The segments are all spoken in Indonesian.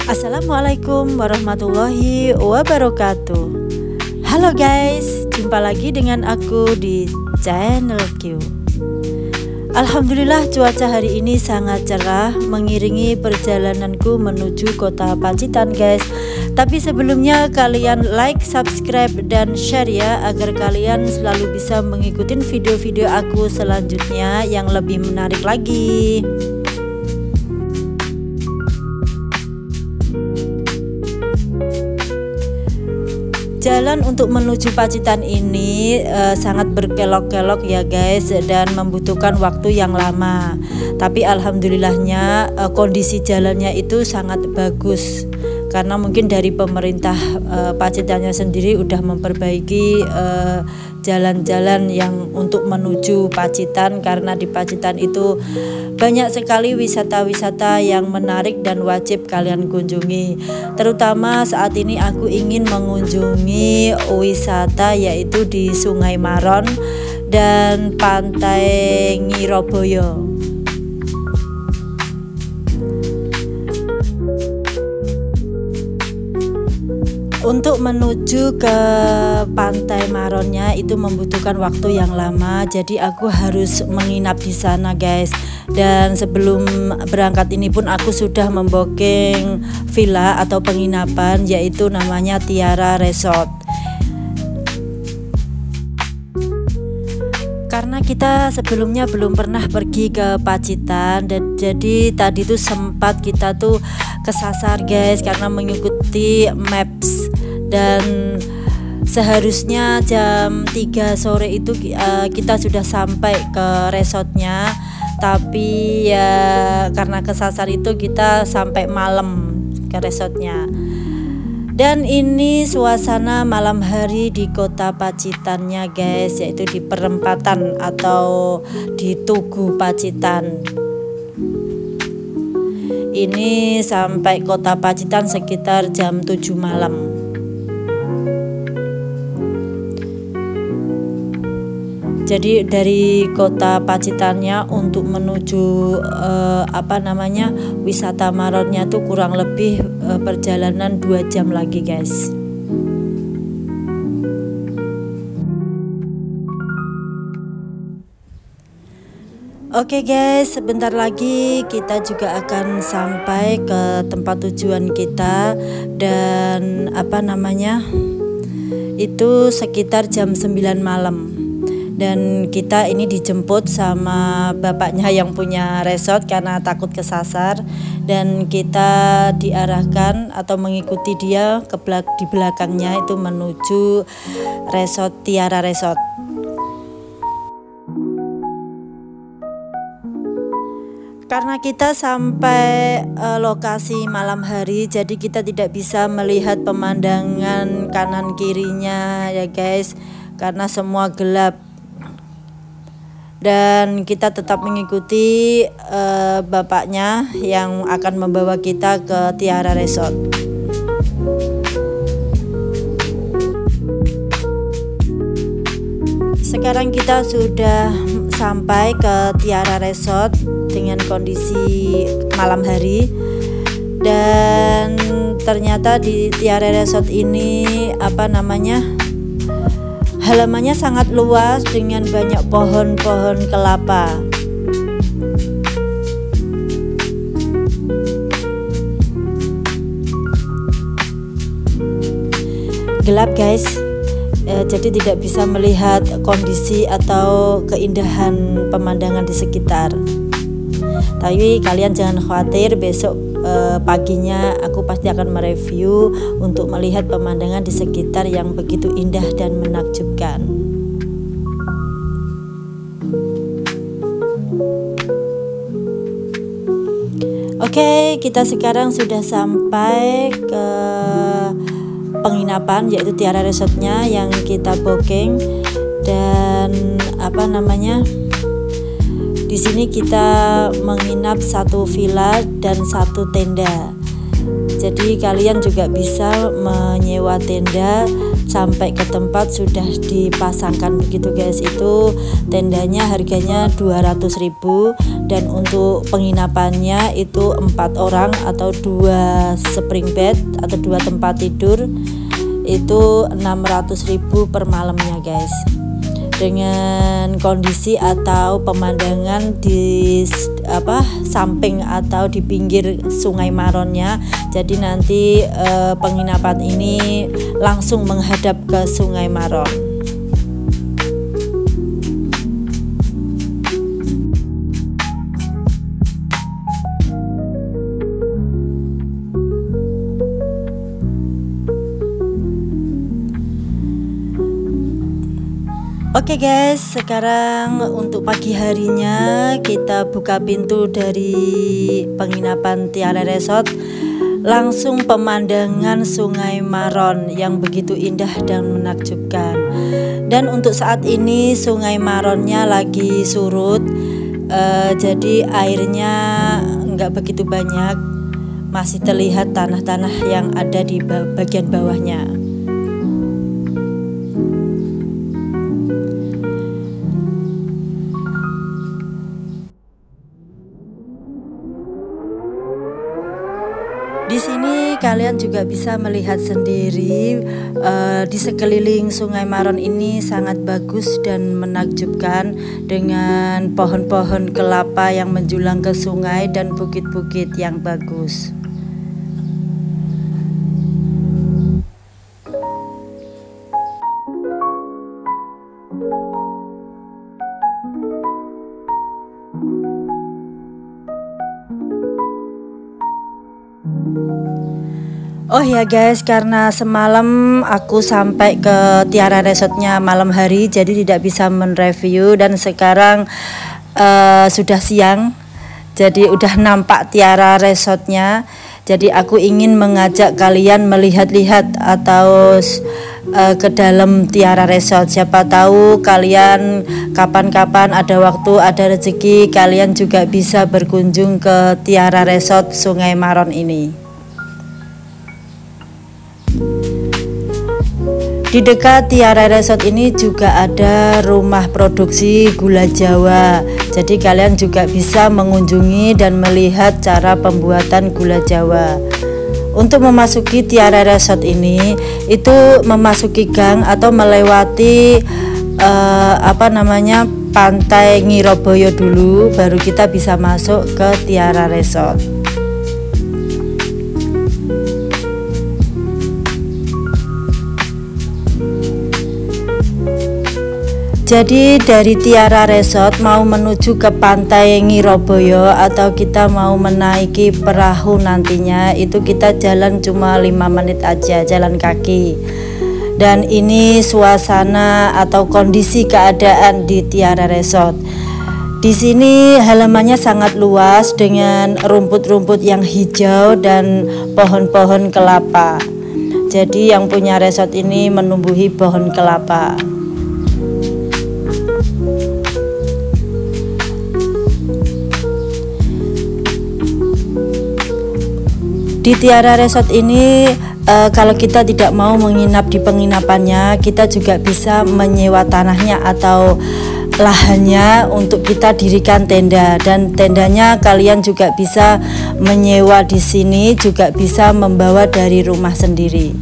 Assalamualaikum warahmatullahi wabarakatuh. Halo guys, jumpa lagi dengan aku di channel Q. Alhamdulillah cuaca hari ini sangat cerah mengiringi perjalananku menuju kota Pacitan guys. Tapi sebelumnya kalian like, subscribe, dan share ya, agar kalian selalu bisa mengikuti video-video aku selanjutnya yang lebih menarik lagi. Jalan untuk menuju Pacitan ini sangat berkelok-kelok ya guys, dan membutuhkan waktu yang lama. Tapi alhamdulillahnya kondisi jalannya itu sangat bagus, karena mungkin dari pemerintah Pacitannya sendiri udah memperbaiki jalan-jalan yang untuk menuju Pacitan, karena di Pacitan itu banyak sekali wisata-wisata yang menarik dan wajib kalian kunjungi. Terutama saat ini aku ingin mengunjungi wisata yaitu di Sungai Maron dan Pantai Ngiroboyo. Untuk menuju ke Pantai Maronnya itu membutuhkan waktu yang lama, jadi aku harus menginap di sana guys. Dan sebelum berangkat ini pun aku sudah membooking villa atau penginapan, yaitu namanya Tiara Resort. Karena kita sebelumnya belum pernah pergi ke Pacitan, dan jadi tadi tuh sempat kita tuh kesasar guys karena mengikuti maps, dan seharusnya jam 3 sore itu kita sudah sampai ke resortnya, tapi ya karena kesasar itu kita sampai malam ke resortnya. Dan ini suasana malam hari di kota Pacitannya guys, yaitu di perempatan atau di Tugu Pacitan. Ini sampai kota Pacitan sekitar jam 7 malam. Jadi dari kota Pacitannya untuk menuju wisata Maronnya tuh kurang lebih perjalanan 2 jam lagi guys. Oke guys, sebentar lagi kita juga akan sampai ke tempat tujuan kita, dan itu sekitar jam 9 malam. Dan kita ini dijemput sama bapaknya yang punya resort karena takut kesasar, dan kita diarahkan atau mengikuti dia di belakangnya itu menuju resort Tiara Resort. Karena kita sampai lokasi malam hari, jadi kita tidak bisa melihat pemandangan kanan kirinya ya guys, karena semua gelap. Dan kita tetap mengikuti bapaknya yang akan membawa kita ke Tiara Resort. Sekarang kita sudah sampai ke Tiara Resort dengan kondisi malam hari, dan ternyata di Tiara Resort ini halamannya sangat luas dengan banyak pohon-pohon kelapa. Gelap guys, jadi tidak bisa melihat kondisi atau keindahan pemandangan di sekitar. Tapi kalian jangan khawatir, besok paginya aku pasti akan mereview untuk melihat pemandangan di sekitar yang begitu indah dan menakjubkan. Oke, kita sekarang sudah sampai ke penginapan yaitu Tiara Resortnya yang kita booking, dan di sini kita menginap 1 villa dan 1 tenda. Jadi kalian juga bisa menyewa tenda sampai ke tempat sudah dipasangkan begitu guys. Itu tendanya harganya 200.000 dan untuk penginapannya itu 4 orang atau 2 spring bed atau 2 tempat tidur itu 600.000 per malamnya guys. Dengan kondisi atau pemandangan di samping atau di pinggir Sungai Maronnya, jadi nanti penginapan ini langsung menghadap ke Sungai Maron. Oke guys, sekarang untuk pagi harinya kita buka pintu dari penginapan Tiara Resort. Langsung pemandangan Sungai Maron yang begitu indah dan menakjubkan. Dan untuk saat ini Sungai Maronnya lagi surut, jadi airnya nggak begitu banyak. Masih terlihat tanah-tanah yang ada di bagian bawahnya. Di sini kalian juga bisa melihat sendiri di sekeliling Sungai Maron ini sangat bagus dan menakjubkan dengan pohon-pohon kelapa yang menjulang ke sungai dan bukit-bukit yang bagus. Oh ya guys, karena semalam aku sampai ke Tiara Resortnya malam hari, jadi tidak bisa mereview. Dan sekarang sudah siang, jadi udah nampak Tiara Resortnya. Jadi aku ingin mengajak kalian melihat-lihat atau ke dalam Tiara Resort. Siapa tahu kalian kapan-kapan ada waktu, ada rezeki, kalian juga bisa berkunjung ke Tiara Resort Sungai Maron ini. Di dekat Tiara Resort ini juga ada rumah produksi gula Jawa. Jadi kalian juga bisa mengunjungi dan melihat cara pembuatan gula Jawa. Untuk memasuki Tiara Resort ini, itu memasuki gang atau melewati Pantai Ngiroboyo dulu, baru kita bisa masuk ke Tiara Resort. Jadi dari Tiara Resort mau menuju ke Pantai Ngiroboyo atau kita mau menaiki perahu nantinya, itu kita jalan cuma 5 menit aja, jalan kaki. Dan ini suasana atau kondisi keadaan di Tiara Resort. Di sini halamannya sangat luas dengan rumput-rumput yang hijau dan pohon-pohon kelapa. Jadi yang punya resort ini menumbuhi pohon kelapa. Di Tiara Resort ini kalau kita tidak mau menginap di penginapannya, kita juga bisa menyewa tanahnya atau lahannya untuk kita dirikan tenda, dan tendanya kalian juga bisa menyewa di sini, juga bisa membawa dari rumah sendiri.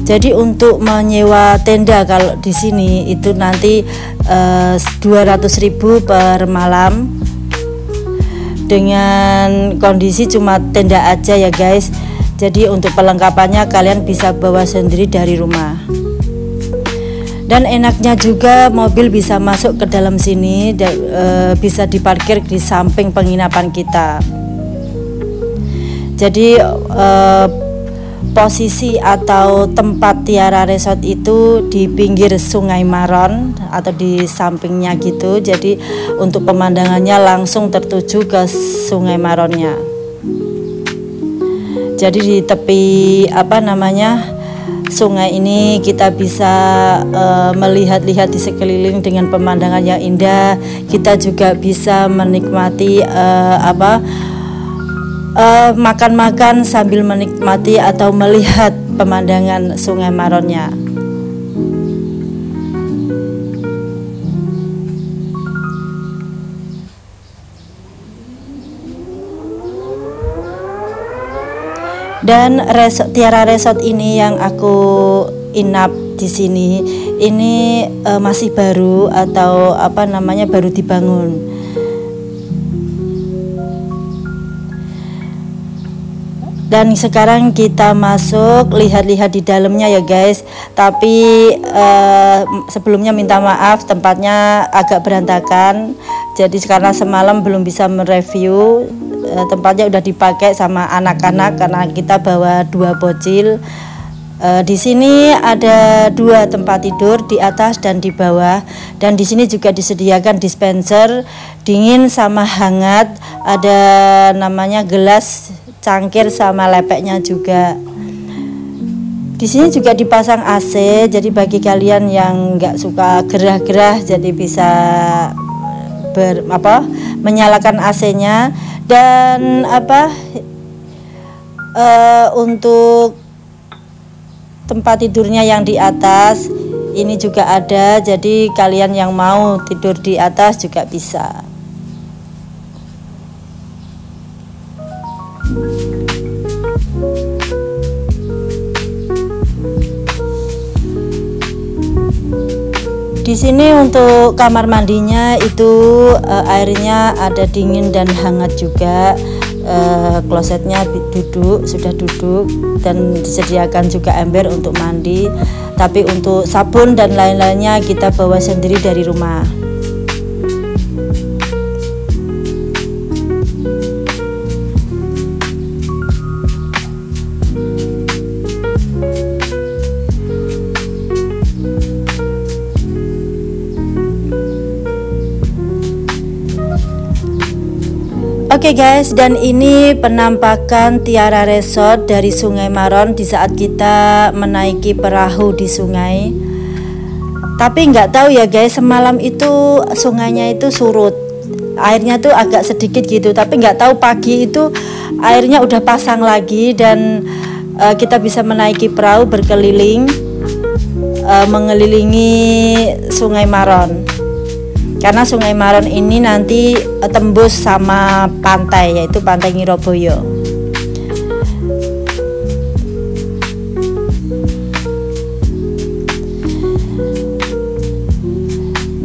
Jadi untuk menyewa tenda kalau di sini itu nanti 200.000 per malam. Dengan kondisi cuma tenda aja ya guys. Jadi untuk perlengkapannya kalian bisa bawa sendiri dari rumah. Dan enaknya juga mobil bisa masuk ke dalam sini, bisa diparkir di samping penginapan kita. Jadi posisi atau tempat Tiara Resort itu di pinggir Sungai Maron atau di sampingnya gitu. Jadi untuk pemandangannya langsung tertuju ke Sungai Maronnya. Jadi di tepi sungai ini kita bisa melihat-lihat di sekeliling dengan pemandangan yang indah. Kita juga bisa menikmati makan-makan sambil menikmati atau melihat pemandangan Sungai Maronnya. Dan Tiara Resort ini yang aku inap di sini ini masih baru atau apa namanya baru dibangun. Dan sekarang kita masuk lihat-lihat di dalamnya ya guys. Tapi sebelumnya minta maaf tempatnya agak berantakan. Jadi karena semalam belum bisa mereview, tempatnya udah dipakai sama anak-anak karena kita bawa 2 bocil. Di sini ada 2 tempat tidur di atas dan di bawah, dan di sini juga disediakan dispenser dingin sama hangat, ada namanya gelas, cangkir sama lepeknya juga. Di sini juga dipasang AC, jadi bagi kalian yang nggak suka gerah-gerah jadi bisa menyalakan AC-nya. Dan untuk tempat tidurnya yang di atas ini juga ada, jadi kalian yang mau tidur di atas juga bisa. Di sini untuk kamar mandinya itu airnya ada dingin dan hangat juga. Klosetnya sudah duduk dan disediakan juga ember untuk mandi. Tapi untuk sabun dan lain-lainnya kita bawa sendiri dari rumah. Oke guys, dan ini penampakan Tiara Resort dari Sungai Maron di saat kita menaiki perahu di sungai. Tapi nggak tahu ya guys, semalam itu sungainya itu surut, airnya tuh agak sedikit gitu. Tapi nggak tahu pagi itu airnya udah pasang lagi dan kita bisa menaiki perahu berkeliling mengelilingi Sungai Maron. Karena Sungai Maron ini nanti tembus sama pantai, yaitu Pantai Ngiroboyo.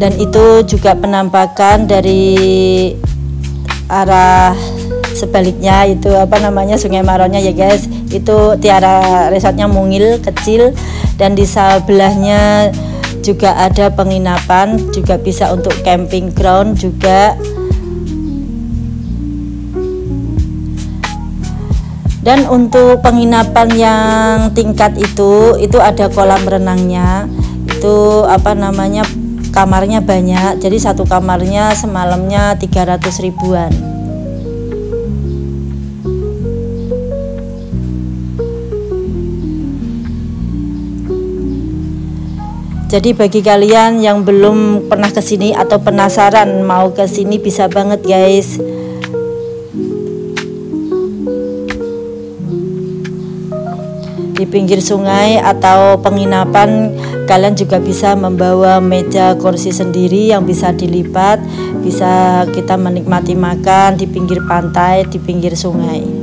Dan itu juga penampakan dari arah sebaliknya, itu Sungai Maronnya ya guys. Itu Tiara Resortnya mungil kecil, dan di sebelahnya juga ada penginapan, juga bisa untuk camping ground juga. Dan untuk penginapan yang tingkat itu ada kolam renangnya. Itu kamarnya banyak. Jadi satu kamarnya semalamnya 300 ribuan. Jadi bagi kalian yang belum pernah ke sini atau penasaran mau ke sini bisa banget guys. Di pinggir sungai atau penginapan kalian juga bisa membawa meja kursi sendiri yang bisa dilipat, bisa kita menikmati makan di pinggir pantai, di pinggir sungai.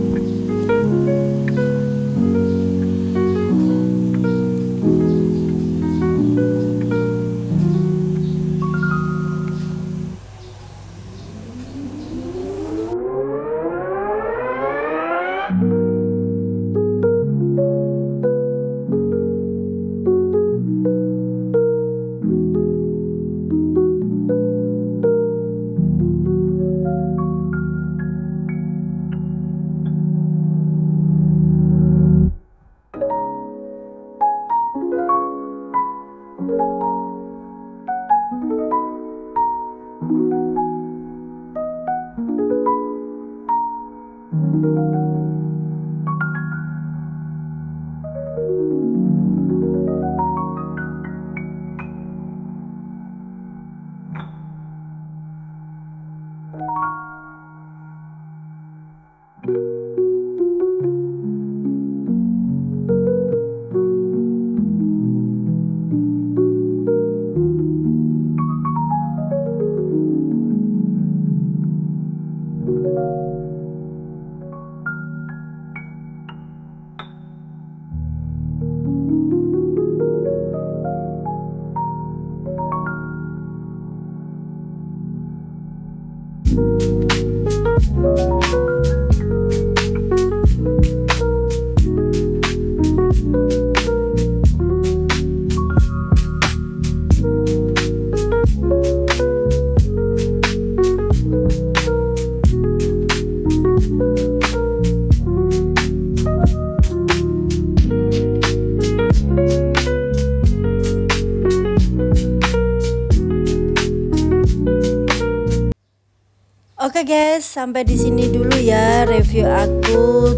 guys, sampai di sini dulu ya review aku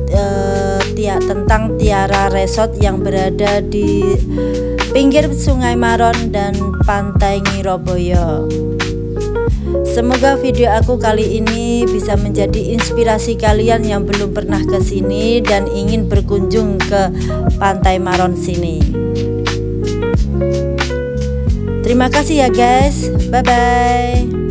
tentang Tiara Resort yang berada di pinggir Sungai Maron dan Pantai Ngiroboyo. Semoga video aku kali ini bisa menjadi inspirasi kalian yang belum pernah ke sini dan ingin berkunjung ke Pantai Maron sini. Terima kasih ya guys, bye bye.